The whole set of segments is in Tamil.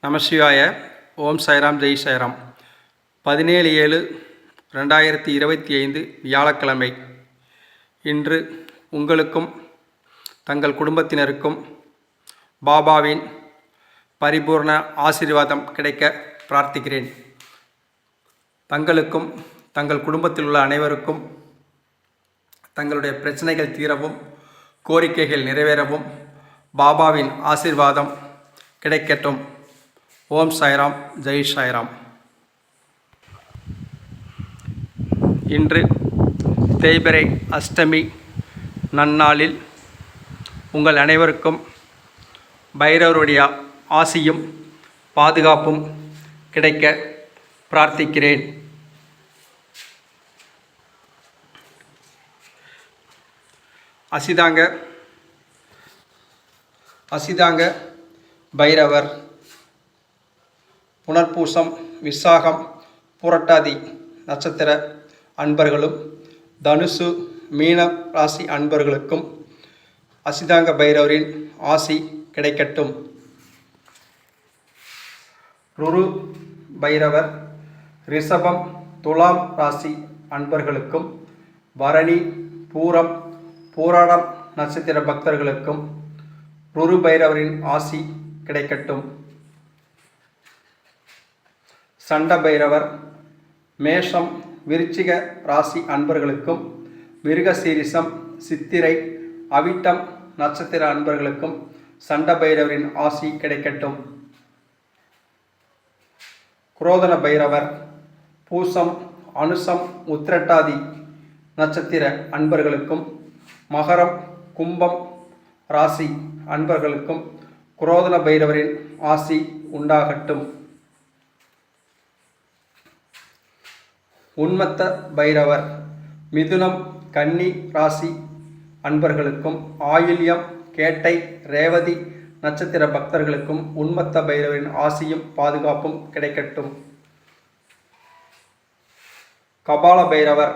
நமசிவாய. ஓம் சாய்ராம், ஜெய் சாய்ராம். 17/7/2025 வியாழக்கிழமை. இன்று உங்களுக்கும் தங்கள் குடும்பத்தினருக்கும் பாபாவின் பரிபூர்ண ஆசீர்வாதம் கிடைக்க பிரார்த்திக்கிறேன். தங்களுக்கும் தங்கள் குடும்பத்தில் உள்ள அனைவருக்கும் தங்களுடைய பிரச்சனைகள் தீரவும் கோரிக்கைகள் நிறைவேறவும் பாபாவின் ஆசீர்வாதம் கிடைக்கட்டும். ஓம் சாய்ராம், ஜெய் சாய்ராம். இன்று தேய்பிறை அஷ்டமி நன்னாளில் உங்கள் அனைவருக்கும் பைரவருடைய ஆசியும் பாதுகாப்பும் கிடைக்க பிரார்த்திக்கிறேன். அசிதாங்க பைரவர் புனர்பூசம், விசாகம், புரட்டாதி நட்சத்திர அன்பர்களும் தனுசு, மீன ராசி அன்பர்களுக்கும் அசிதாங்க பைரவரின் ஆசி கிடைக்கட்டும். ருரு பைரவர் ரிஷபம், துலாம் ராசி அன்பர்களுக்கும் பரணி, பூரம், பூராடம் நட்சத்திர பக்தர்களுக்கும் ருரு பைரவரின் ஆசி கிடைக்கட்டும். சண்ட பைரவர் மேஷம், விருச்சிக ராசி அன்பர்களுக்கும் மிருகசீரிசம், சித்திரை, அவிட்டம் நட்சத்திர அன்பர்களுக்கும் சண்ட பைரவரின் ஆசி கிடைக்கட்டும். குரோதன பைரவர் பூசம், அனுசம், உத்திரட்டாதி நட்சத்திர அன்பர்களுக்கும் மகரம், கும்பம் ராசி அன்பர்களுக்கும் குரோதன பைரவரின் ஆசி உண்டாகட்டும். உன்மத்த பைரவர் மிதுனம், கன்னி ராசி அன்பர்களுக்கும் ஆயில்யம், கேட்டை, ரேவதி நட்சத்திர பக்தர்களுக்கும் உன்மத்த பைரவரின் ஆசியும் பாதுகாப்பும் கிடைக்கட்டும். கபால பைரவர்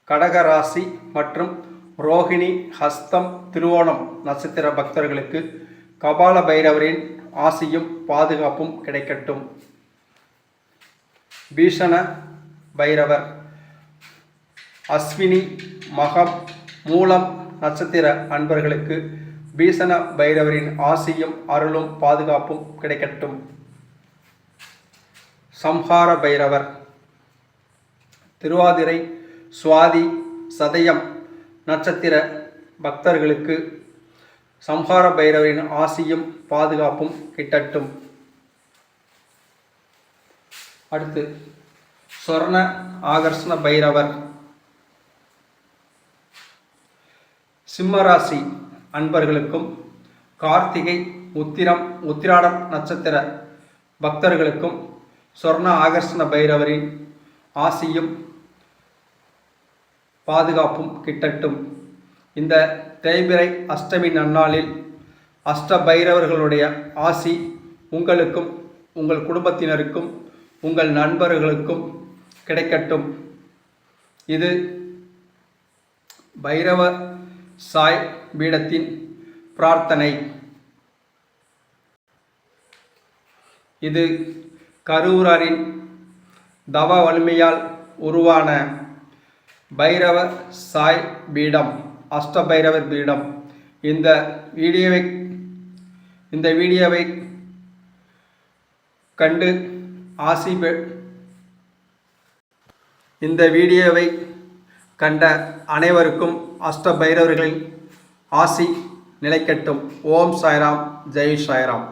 கடக ராசி மற்றும் ரோகிணி, ஹஸ்தம், திருவோணம் நட்சத்திர பக்தர்களுக்கு கபால பைரவரின் ஆசியும் பாதுகாப்பும் கிடைக்கட்டும். பீஷண பைரவர் அஸ்வினி, மகம், மூலம் நட்சத்திர அன்பர்களுக்கு பீஷண பைரவரின் ஆசியும் அருளும் பாதுகாப்பும் கிடைக்கட்டும். சம்ஹார பைரவர் திருவாதிரை, சுவாதி, சதயம் நட்சத்திர பக்தர்களுக்கு சம்ஹார பைரவரின் ஆசியும் பாதுகாப்பும் கிட்டட்டும். அடுத்து சொர்ண ஆகர்ஷண பைரவர் சிம்மராசி அன்பர்களுக்கும் கார்த்திகை, உத்திரம், உத்திராடம் நட்சத்திர பக்தர்களுக்கும் சொர்ண ஆகர்ஷண பைரவரின் ஆசியும் பாதுகாப்பும் கிட்டட்டும். இந்த தேய்பிறை அஷ்டமி நன்னாளில் அஷ்ட பைரவர்களுடைய ஆசி உங்களுக்கும் உங்கள் குடும்பத்தினருக்கும் உங்கள் நண்பர்களுக்கும் கிடைக்கட்டும். இது பைரவ சாய் பீடத்தின் பிரார்த்தனை. இது கரூராரின் தவ வலிமையால் உருவான பைரவ சாய் பீடம், அஷ்ட பைரவர் பீடம். இந்த வீடியோவை கண்டு இந்த வீடியோவை கண்ட அனைவருக்கும் அஷ்ட பைரவர்களின் ஆசி நிலைக்கட்டும். ஓம் சாய்ராம், ஜெய் சாய்ராம்.